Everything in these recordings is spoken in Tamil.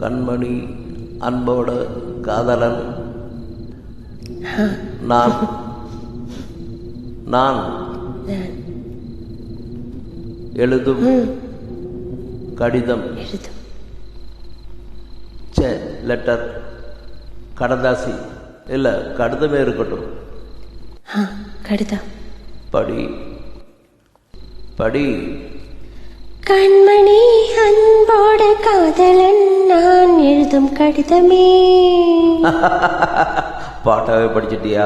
கண்மணி, அன்போட காதலன் நான் நான் எழுதும் கடிதம் லெட்டர் கடதாசி இல்லை கடிதமே இருக்கட்டும். கடிதம் படி படி. கண்மணி, அன்போடு காதலன் நான் எழுதும் கடிதமே. பாட்டாவே படிச்சிட்டியா?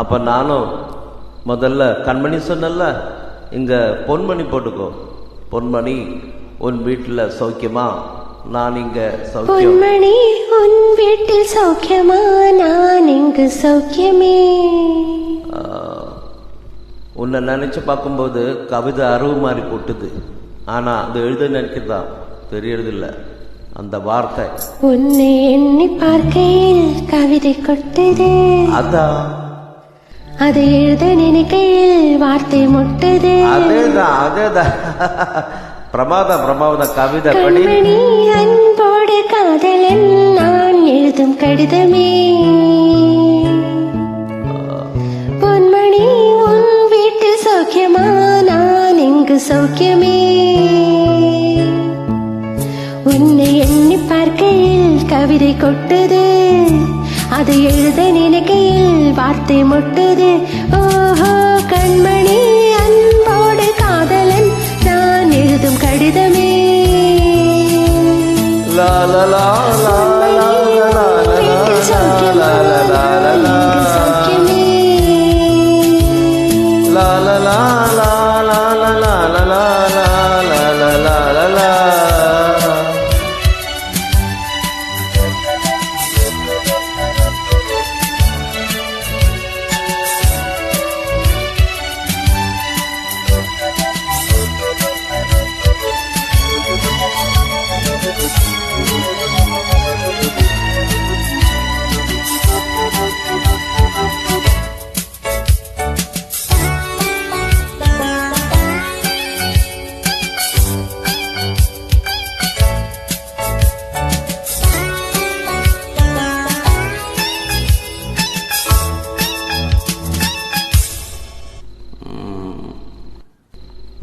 அப்ப நானும் முதல்ல கண்மணி சொன்னல, இங்க பொன்மணி போட்டுக்கோ. பொன்மணி, உன் வீட்டுல சௌக்கியமா? நான் இங்க சௌக்கியம். பொன்மணி, உன் வீட்டில் சௌக்கியமா? நான் இங்கு சௌக்கியமே. உன்னை நினைச்சு பார்க்கும்போது கவிதை அருவு மாதிரி கொட்டுது. ஆனா அது எழுத நினைக்கிறதா தெரியறதில்ல அந்த வார்த்தை. உன்னை எண்ணி பார்க்கையில் கவிதை கொட்டுது. அதான் அதை எழுத நினைக்கையில் வார்த்தை முட்டுது. அதேதான் அதேதான். பிரமாதம் கவிதை படி. கண்மணி, அன்போடு காதலன் நான் எழுதும் கடிதமே. பொன்மணி, உன் வீட்டில் சௌக்கியமா? நான் இங்கு சௌக்கியமே. உன்னை எண்ணி பார்க்கையில் கவிதை கொட்டுது. அதை எழுத நினைக்கையில் வார்த்தை முட்டுது. ஓஹோ கண்மணி, அன்போடு காதலன் நான் எழுதும் கடிதமே. லா லா லா லா லா லா லா லா லா சௌக்கியமே. லா லா லா லா லா லா லா லா லா லா லா லா லா.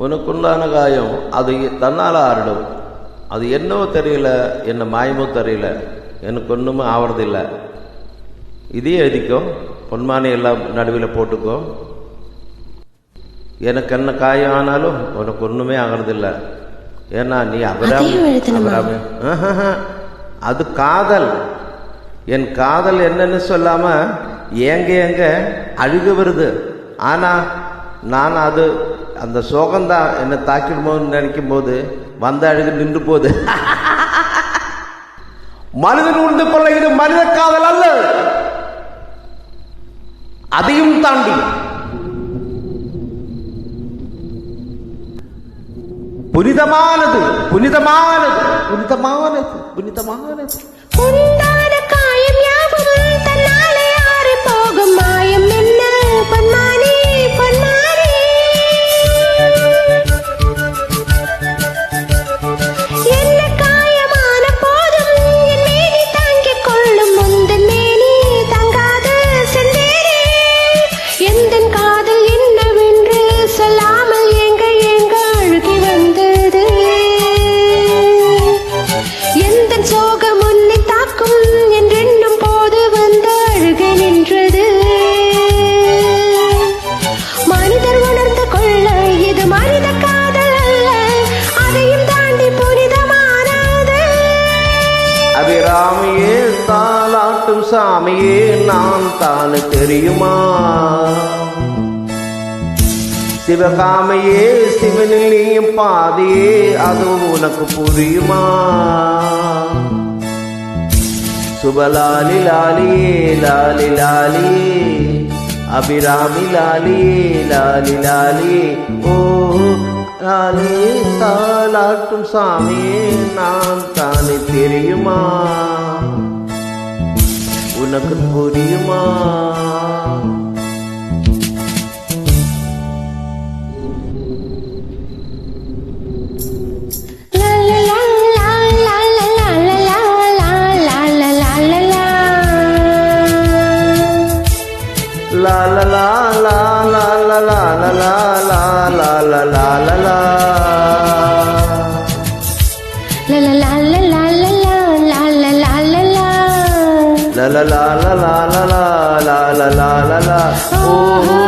உனக்குண்டான காயம் அது தன்னால் ஆறிடும். அது என்னவோ தெரியல, என்ன மாயமோ தெரியல, எனக்கு ஒன்றுமே ஆவறதில்லை. இதையே எழுதிக்கோ, பொன்மானி எல்லாம் நடுவில் போட்டுக்கோ. எனக்கு என்ன காயம் ஆனாலும் உனக்கு ஒன்றுமே ஆகிறதில்லை. ஏன்னா நீ அபராமி. அது காதல். என் காதல் என்னன்னு சொல்லாம ஏங்க அழுக வருது. ஆனா நான் அது அந்த சோகம்தான் என்னை தாக்கிடுமோன்னு நினைக்கும் போது வந்த அழுகு நின்று போகுது. மனிதன் உணர்ந்து கொள்ள இது மனித காதல் அல்ல, அதையும் தாண்டி புனிதமானது புனிதமானது புனிதமானது புனிதமானது. உண்டான காயம் யாவும் தன்னாலே ஆறி போகும். மாயம் என்ன பொன்மானி பொன்மானி. என்ன காயமான போதும் என் மேனி தாங்கிக் கொள்ளும். முந்தன் மேனி தங்காது செந்தேனே. எந்தன் காதல் என்னவென்று சொல்லாமல் எங்க அழுகி வந்தது. எந்தன் சோகம் உன்னை தாக்கும் என்றென்னும் போது வந்து அழுகை நின்றது. மனிதர் உணர்ந்து கொள்ள இது மனித காதல் அல்ல, அதையும் தாண்டி புனிதமானது. அபிராமியே தாலாட்டும் சாமியே நான் தானு தெரியுமா? சிவகாமையே சிவனில் நீயும் பாதியே அதுவும் உனக்கு புரியுமா? சுபலாலி லாலியே லாலி லாலியே அபிராமி லாலியே லாலி லாலியே. ஓ லாலியே தாலாட்டும் சாமியே நான் தானே தெரியுமா? உனக்கு புரியுமா? லா லா லா லா லா லா லா லா. லா லா லா லா லா லா. La la la la la la la la la la la. La la la la la la la la la la la. Oh.